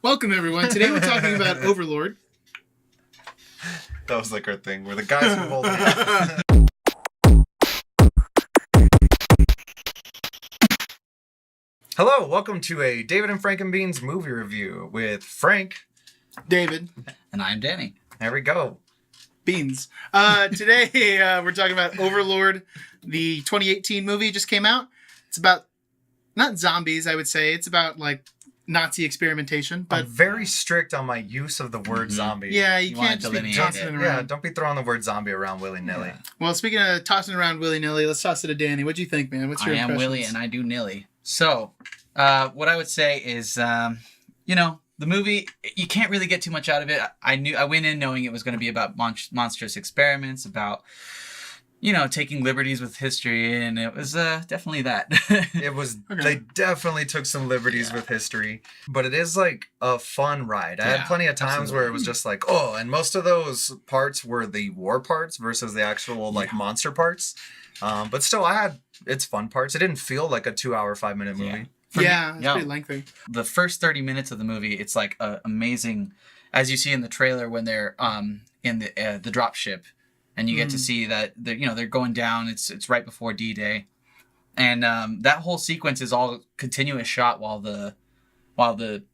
Welcome, everyone. Today we're talking about Overlord. That was like our thing, where the guys would hold hands. Hello, welcome to a David and Frank and Beans movie review with Frank. David. And I'm Danny. There we go. Beans. Today we're talking about Overlord. The 2018 movie just came out. It's about, not zombies, I would say. It's about, like, Nazi experimentation. But I'm very strict on my use of the word zombie. yeah, you can't just be tossing it around. Yeah, don't be throwing the word zombie around willy-nilly. Yeah. Well, speaking of tossing around willy-nilly, let's toss it to Danny. What do you think, man? What's your I am impressions? Willy and I do nilly. So, what I would say is, the movie, you can't really get too much out of it. I went in knowing it was going to be about monstrous experiments, about, taking liberties with history, and it was definitely that. It was, Okay. They definitely took some liberties with history, but it is like a fun ride. I had plenty of times where it was just like, oh, and most of those parts were the war parts versus the actual monster parts. But still, it's fun parts. It didn't feel like a 2-hour, 5-minute movie. Yeah, it's pretty lengthy. The first 30 minutes of the movie, it's like amazing, as you see in the trailer when they're in the drop ship, and you get to see that they're going down. It's right before D-Day, and that whole sequence is all continuous shot while the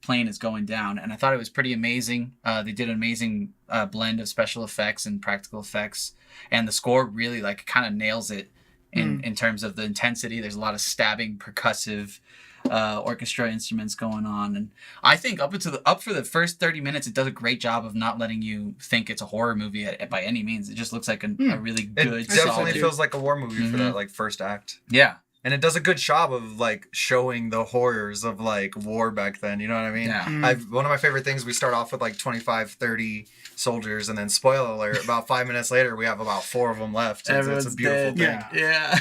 plane is going down. And I thought it was pretty amazing. They did an amazing blend of special effects and practical effects, and the score really kind of nails it in terms of the intensity. There's a lot of stabbing, percussive orchestra instruments going on, and I think up for the first 30 minutes, it does a great job of not letting you think it's a horror movie by any means. It just looks like a really good. It definitely solid... feels like a war movie for that first act. Yeah. And it does a good job of showing the horrors of war back then. You know what I mean? Yeah. One of my favorite things, we start off with 25, 30 soldiers, and then spoiler alert, about 5 minutes later, we have about 4 of them left. It's a beautiful thing. Yeah.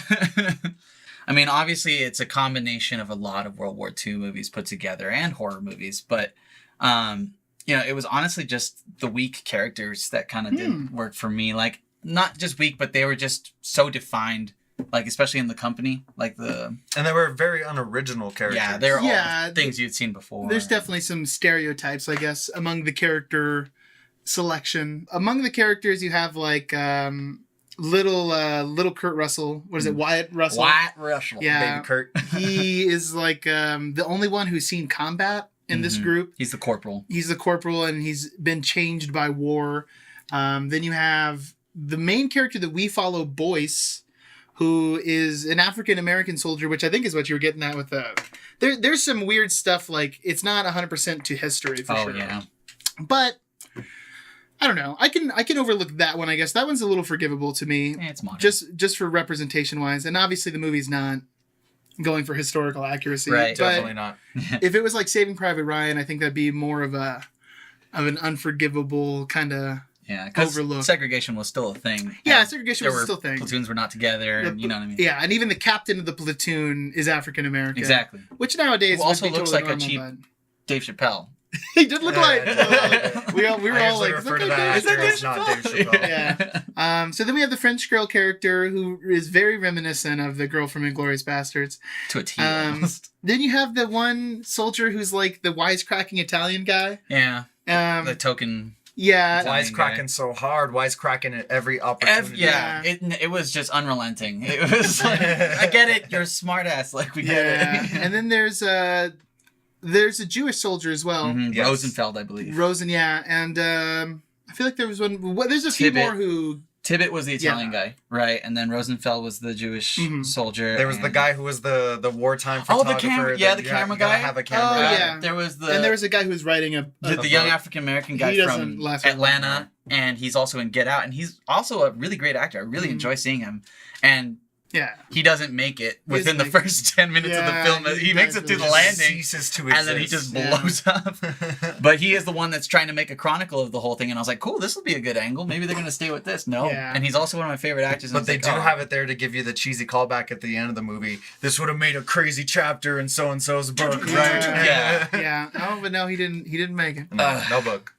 I mean, obviously, it's a combination of a lot of World War II movies put together and horror movies, but it was honestly just the weak characters that kind of didn't work for me. Like, not just weak, but they were just so defined. Like, especially in the company, and they were very unoriginal characters. Yeah, they're all things you'd seen before. There's definitely some stereotypes, I guess, among the character selection. Among the characters, you have little Kurt Russell. What is it? Wyatt Russell. Wyatt Russell. Yeah, Baby Kurt. He is the only one who's seen combat in this group. He's the corporal. He's the corporal, and he's been changed by war. Then you have the main character that we follow, Boyce, who is an African-American soldier, which I think is what you were getting at with there's some weird stuff, it's not 100% to history for sure. Oh, yeah. But, I don't know. I can overlook that one, I guess. That one's a little forgivable to me. Yeah, it's modern. Just for representation-wise. And obviously the movie's not going for historical accuracy. Right. But Definitely not. if it was like Saving Private Ryan, I think that'd be more of an unforgivable kind of... Yeah, because segregation was still a thing. Yeah, segregation was still a thing. Platoons were not together, and you know what I mean? Yeah, and even the captain of the platoon is African-American. Exactly. Which nowadays also would be looks totally like normal, a cheap Dave Chappelle. He did look like... we were all like... refer to that actor as not Dave Chappelle. Yeah. So then we have the French girl character who is very reminiscent of the girl from Inglourious Bastards. To a T, almost. Then you have the one soldier who's like the wisecracking Italian guy. Yeah. The token... Yeah. Wisecracking so hard. Wisecracking at every opportunity. It was just unrelenting. It was like, I get it. You're a smart ass. We get it. And then there's a Jewish soldier as well. Mm-hmm. Yes. Rosenfeld, I believe. And I feel like there was one. There's a few more who. Tibbet was the Italian guy, right? And then Rosenfeld was the Jewish soldier. There was the guy who was the wartime photographer. The camera guy. Have a camera. Oh, yeah. There was and there was a guy who was writing the young African American guy from Atlanta, and he's also in Get Out, and he's also a really great actor. I really enjoy seeing him, and. Yeah, he doesn't make it within the first 10 minutes of the film. He makes it to the landing, and then he just blows up. But he is the one that's trying to make a chronicle of the whole thing, and I was like, cool, this will be a good angle. Maybe they're going to stay with this. No. Yeah. And he's also one of my favorite actors. But they do have it there to give you the cheesy callback at the end of the movie. This would have made a crazy chapter in so-and-so's book, right? Yeah. Oh, but no, he didn't make it. No book.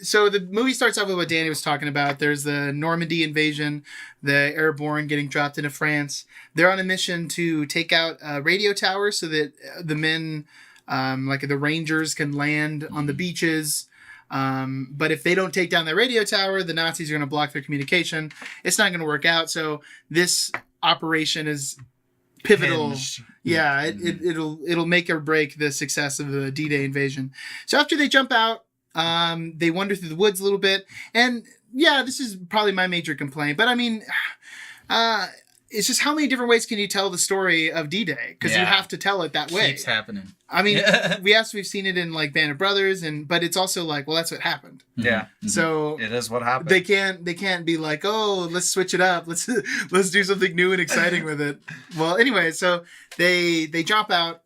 So the movie starts off with what Danny was talking about. There's the Normandy invasion, the airborne getting dropped into France. They're on a mission to take out a radio tower so that the men Like the Rangers can land on the beaches. But if they don't take down the radio tower, the Nazis are going to block their communication. It's not going to work out. So this operation is pivotal. Hinged. Yeah, it'll make or break the success of the D-Day invasion. So after they jump out, they wander through the woods a little bit, and yeah, this is probably my major complaint. But I mean, it's just how many different ways can you tell the story of D-Day? Because you have to tell it that way. Keeps happening. I mean, we've seen it in like Band of Brothers, but it's also like, well, that's what happened. Yeah. Mm-hmm. So it is what happened. They can't be like, oh, let's switch it up. Let's do something new and exciting with it. Well, anyway, so they drop out.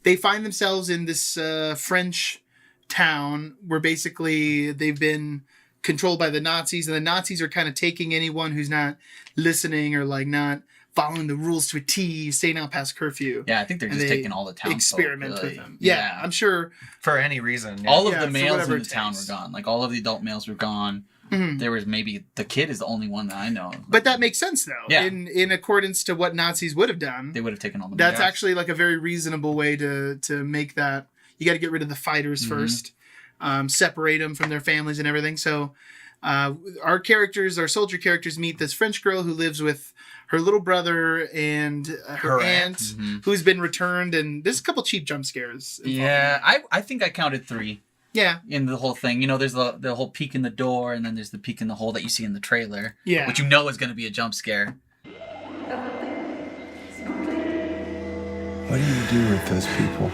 They find themselves in this French town where basically they've been controlled by the Nazis, and the Nazis are kind of taking anyone who's not listening or like not following the rules to a T, staying out past curfew. Yeah, I think they're just taking all the townsfolk. Experiment with them. Yeah, I'm sure. For any reason. Yeah. All of Yeah, the for males whatever in the it town takes. were gone. Like all of the adult males were gone. Mhm. There was maybe the kid is the only one that I know of. But that makes sense though. Yeah. In accordance to what Nazis would have done. They would have taken all the That's males. actually like a very reasonable way to make that. You got to get rid of the fighters first, separate them from their families and everything. So our soldier characters meet this French girl who lives with her little brother and her aunt, who's been returned. And there's a couple cheap jump scares. Yeah, I think I counted 3 Yeah. in the whole thing. You know, there's the whole peek in the door, and then there's the peek in the hole that you see in the trailer. Yeah. Which you know is going to be a jump scare. What do you do with those people?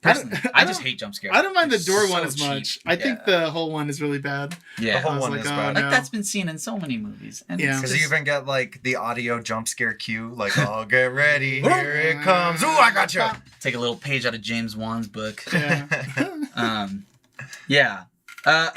Personally, I just hate jump scares. I don't mind the They're door so one as cheap. much. I think the whole one is really bad. Yeah. The whole I was one like, is oh, bad. no. Like that's been seen in so many movies. And Yeah. it's Because just- you even get like the audio jump scare cue, like, oh, get ready, here it comes. Ooh, I got you. take a little page out of James Wan's book. Yeah. Yeah.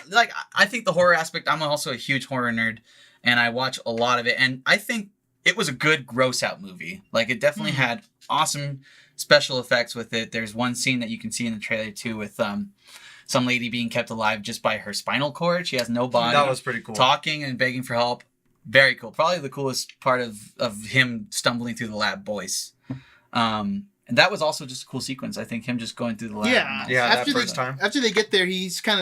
Like I think the horror aspect, I'm also a huge horror nerd and I watch a lot of it, and I think it was a good gross out movie. Like it definitely had awesome special effects with it. There's one scene that you can see in the trailer too with some lady being kept alive just by her spinal cord. She has no body. That was pretty cool. Talking and begging for help. Very cool. Probably the coolest part of him stumbling through the lab voice. And that was also just a cool sequence. I think him just going through the lab. Yeah. and Yeah, After that first they, time. After they get there,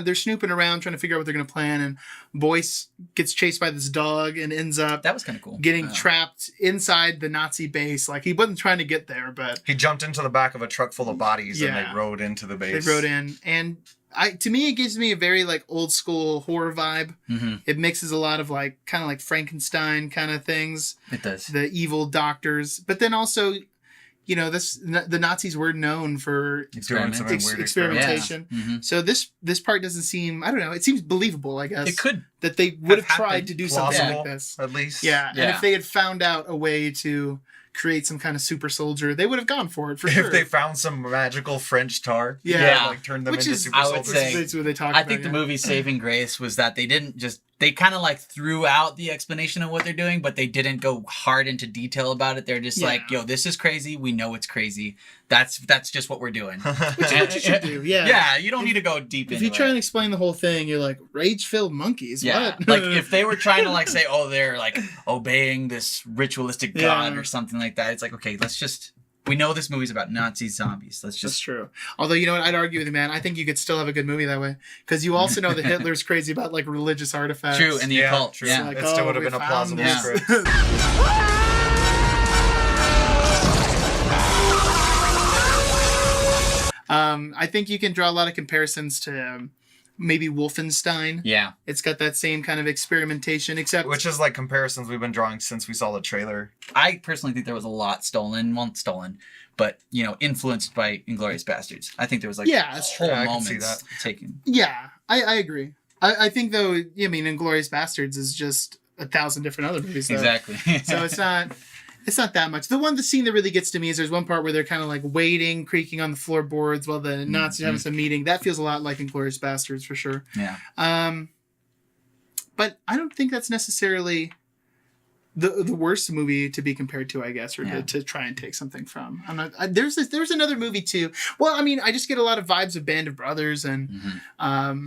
they're snooping around trying to figure out what they're going to plan, and Boyce gets chased by this dog and ends up that was kind of cool. getting trapped inside the Nazi base. Like he wasn't trying to get there, but He jumped into the back of a truck full of bodies and Yeah. they rode into the base. they rode in. And to me, it gives me a very like old school horror vibe. Mm-hmm. It mixes a lot of like kind of like Frankenstein kind of things, It does. the evil doctors, but then also, you know, the Nazis were known for Doing some weird experimentation. Mhm. So this part doesn't seem, I don't know, it seems believable, I guess. It could. that they would have have tried happened. to do something Plausible, like this. at least. Yeah, and Yeah. if they had found out a way to create some kind of super soldier, they would have gone for it for sure. If they found some magical French tar, Yeah. that, like turned them Which into is, super I would soldiers. say- that's what they talk I about. think the yeah. movie's saving grace was that they kind of like threw out the explanation of what they're doing, but they didn't go hard into detail about it. They're just Yeah. like, yo, this is crazy. We know it's crazy. That's just what we're doing. Which is what you should do, yeah. Yeah, you don't need to go deep If into you try it. and explain the whole thing, you're like, rage-filled monkeys, Yeah, what? like if they were trying to like say, oh, they're like obeying this ritualistic god Yeah. or something like that, it's like, okay, we know this movie's about Nazi zombies. Let's That's just true. Although, you know what, I'd argue with you, man. I think you could still have a good movie that way. Because you also know that Hitler's crazy about, like, religious artifacts. true in the Yeah, occult. true. Yeah, Like, It still would have we been a found plausible this. script. I think you can draw a lot of comparisons to maybe Wolfenstein. yeah. It's got that same kind of experimentation, except... Which is like comparisons we've been drawing since we saw the trailer. I personally think there was a lot stolen, well, not stolen, but influenced by Inglourious Bastards. I think there was like Yeah, that's true. whole I can see moments that. taken. Yeah, I agree. I think, though, I mean, Inglourious Bastards is just 1,000 different other movies, though. Exactly. So it's not that much. The scene that really gets to me is there's one part where they're kind of like waiting, creaking on the floorboards while the Nazis are having some meeting. That feels a lot like Inglourious Bastards for sure. Yeah. But I don't think that's necessarily the worst movie to be compared to, I guess, or Yeah. to try and take something from. There's another movie too. Well, I mean, I just get a lot of vibes of Band of Brothers and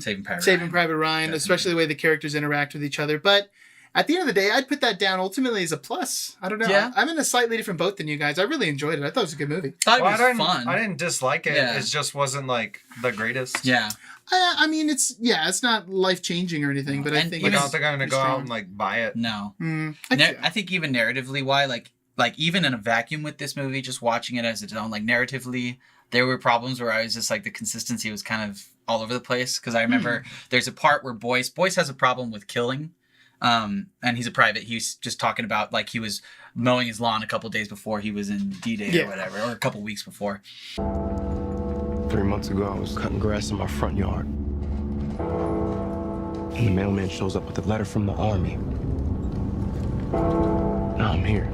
Saving Private Saving Ryan. Private Ryan, Definitely. especially the way the characters interact with each other. But at the end of the day, I'd put that down ultimately as a plus. I don't know. Yeah. I'm in a slightly different boat than you guys. I really enjoyed it. I thought it was a good movie. Thought it Well, was fun. I didn't dislike it. Yeah. It just wasn't like the greatest. Yeah. I mean, it's not life changing or anything, but I And think Like, I even- don't think I'm gonna it's go strong. out and like buy it. No. I I think even narratively, why like even in a vacuum with this movie, just watching it as its own, like narratively, there were problems where I was just like the consistency was kind of all over the place. Because I remember there's a part where Boyce has a problem with killing, and he's a private. He's just talking about like he was mowing his lawn a couple days before he was in D-Day or whatever, or a couple weeks before. 3 months ago, I was cutting grass in my front yard. And the mailman shows up with a letter from the army. Now I'm here.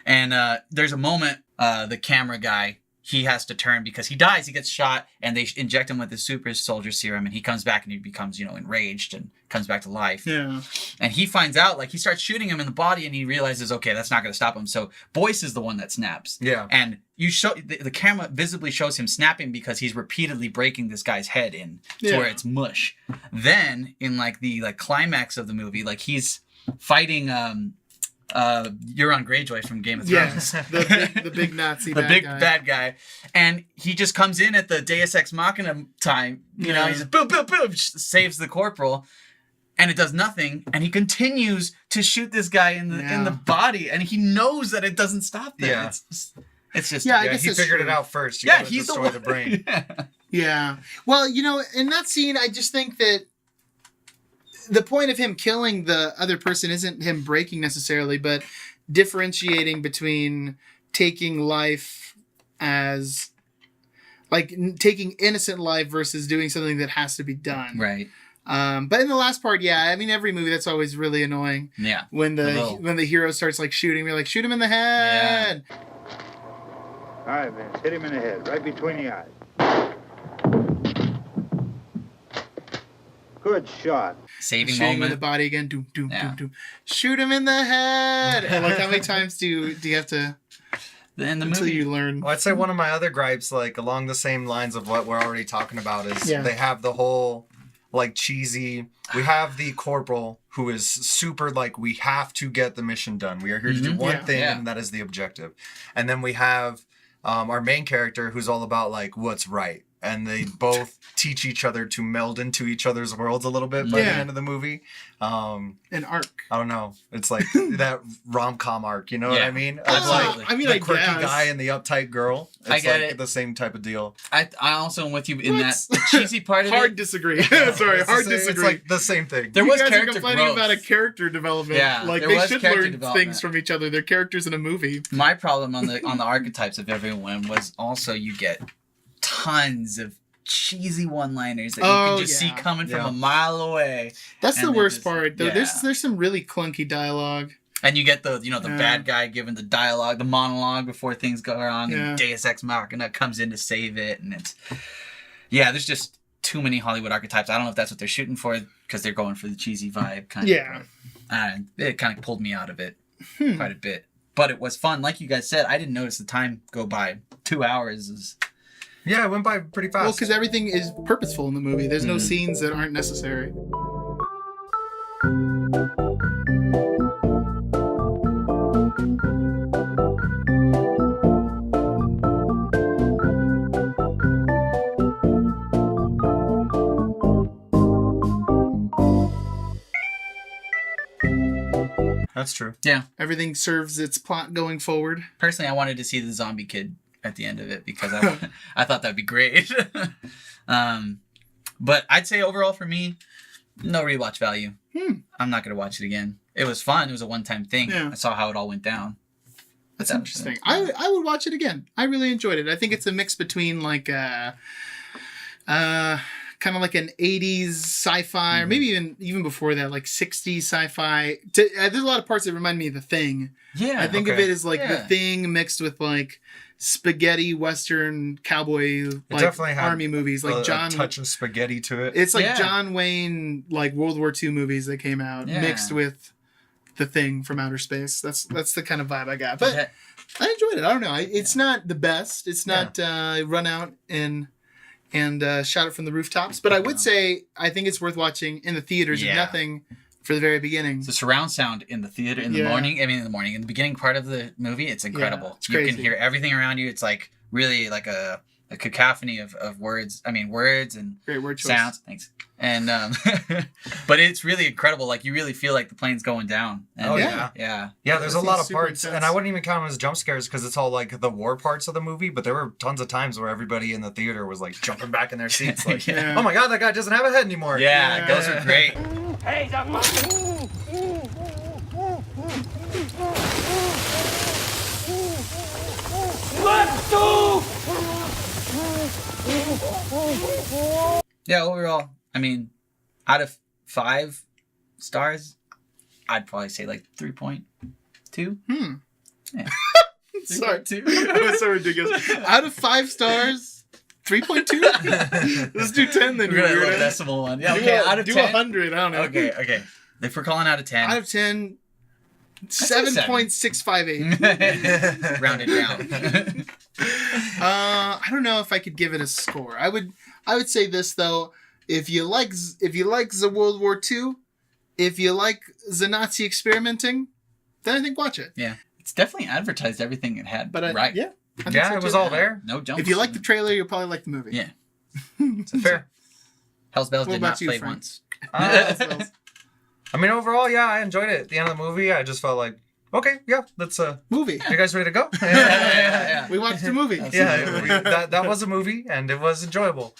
And there's a moment, the camera guy, he has to turn because he dies. He gets shot, and they inject him with the super soldier serum, and he comes back and he becomes, enraged and comes back to life. Yeah. And he finds out, like, he starts shooting him in the body, and he realizes, okay, that's not going to stop him. So Boyce is the one that snaps. Yeah. And you show the camera visibly shows him snapping because he's repeatedly breaking this guy's head in to where it's mush. Then in like the climax of the movie, like he's fighting Euron Greyjoy from Game of Thrones. Yes. The big Nazi The bad big guy. bad guy, and he just comes in at the Deus Ex Machina time. You know, Yeah. he's just boom, boom, boom, saves the corporal, and it does nothing. And he continues to shoot this guy in the body, and he knows that it doesn't stop there. Yeah. It's just Yeah, I Yeah, guess he that's figured true. it out first. You yeah, gotta he's the destroy one. the brain. Yeah. Yeah. Well, in that scene, I just think that the point of him killing the other person isn't him breaking necessarily, but differentiating between taking life as like taking innocent life versus doing something that has to be done. Right. But in the last part, yeah, I mean, every movie that's always really annoying Yeah. when the hero starts like shooting. We're like, shoot him in the head. All right, Vince, hit him in the head, right between the eyes. Good shot. Saving Shooting him in the moment. body again. Doom, doom, Yeah. doom, doom. Shoot him in the head. And like, how many times do you have to In the until movie. you learn? Well, I'd say one of my other gripes, like along the same lines of what we're already talking about, is Yeah. they have the whole like cheesy. We have the corporal who is super like, we have to get the mission done. We are here to do one Yeah. thing, Yeah. and that is the objective. And then we have our main character who's all about like what's right. And they both teach each other to meld into each other's worlds a little bit by the Yeah. end of the movie. An arc. I don't know. It's like that rom-com arc, you know what Yeah. I mean? Of Absolutely. like I mean, the I quirky guess. guy and the uptight girl. It's I get like it. the same type of deal. I also am with you in What? that the cheesy part of Hard it. disagree. Sorry, It's the hard same- disagree. It's like the same thing. There You was guys are character complaining growth. about a character development. Yeah, Like there they was should character learn development. things from each other. They're characters in a movie. My problem on the archetypes of everyone was also you get tons of cheesy one-liners that you Oh, can just see yeah. coming from Yeah. a mile away, That's And the they worst just- part. Though yeah. there's some really clunky dialogue. and you get the the Yeah. bad guy giving the dialogue, the monologue before things go wrong, Yeah. and Deus Ex Machina comes in to save it, and it's there's just too many Hollywood archetypes. I don't know if that's what they're shooting for because they're going for the cheesy vibe kind Yeah. of. It kind of pulled me out of it quite a bit, but it was fun. Like you guys said, I didn't notice the time go by. 2 hours is. Yeah, it went by pretty fast. Well, because everything is purposeful in the movie. There's no Mm. scenes that aren't necessary. That's true. Yeah. Everything serves its plot going forward. Personally, I wanted to see the zombie kid at the end of it because I thought that'd be great. But I'd say overall for me, no rewatch value. I'm not gonna watch it again. It was fun. It was a one-time thing. Yeah. I saw how it all went down. That's That was interesting. it. I would watch it again. I really enjoyed it. I think it's a mix between like kind of like an 80s sci-fi, or maybe even before that, like 60s sci-fi. There's a lot of parts that remind me of The Thing. Yeah. I think of okay. it as like The Yeah. Thing mixed with like spaghetti western cowboy like definitely had army movies, like a John. touch of spaghetti to it. It's like Yeah. John Wayne, like World War II movies that came out, Yeah. mixed with The Thing from outer space. That's the kind of vibe I got. But Yeah. I enjoyed it. I don't know. It's not the best. It's not run out and and shout it from the rooftops. But I would say I think it's worth watching in the theaters, if nothing, for the very beginning. The surround sound in the theater in the morning. I mean, in the beginning part of the movie, it's incredible. It's crazy. You can hear everything around you. It's like really like a cacophony of words. I mean, words and Great word choice. sounds. Thanks. And but it's really incredible. Like you really feel like the plane's going down. And, yeah. There's a lot of super parts, intense. and I wouldn't even count them as jump scares because it's all like the war parts of the movie. But there were tons of times where everybody in the theater was like jumping back in their seats, like, "Oh my god, that guy doesn't have a head anymore." Yeah, those are great. Hey, Yeah, overall, I mean, out of 5 stars, I'd probably say like 3.2. Yeah. Sorry. 3.2. That was so ridiculous. Out of 5 stars, 3.2? Let's do 10 then. We're gonna you do a weirdo. decimal one. Yeah, Do okay, a- out of do 10. 100. I don't know. Okay. If we're calling out of 10, Out of 10, say 7.658. round it down. I don't know if I could give it a score. I would say this though: if you like the World War II, if you like the Nazi experimenting, then I think watch it. Yeah, it's definitely advertised everything it had. But right? yeah, I think Yeah, so it was too. all there. No jumps. If you like the trailer, you'll probably like the movie. Yeah. Fair. Hell's Bells What did about not you, play Frank? once. I mean, overall, yeah, I enjoyed it. At the end of the movie, I just felt like, okay, yeah, let's. Movie. You guys ready to go? Yeah. We watched the movie. Yeah, that was a movie, and it was enjoyable.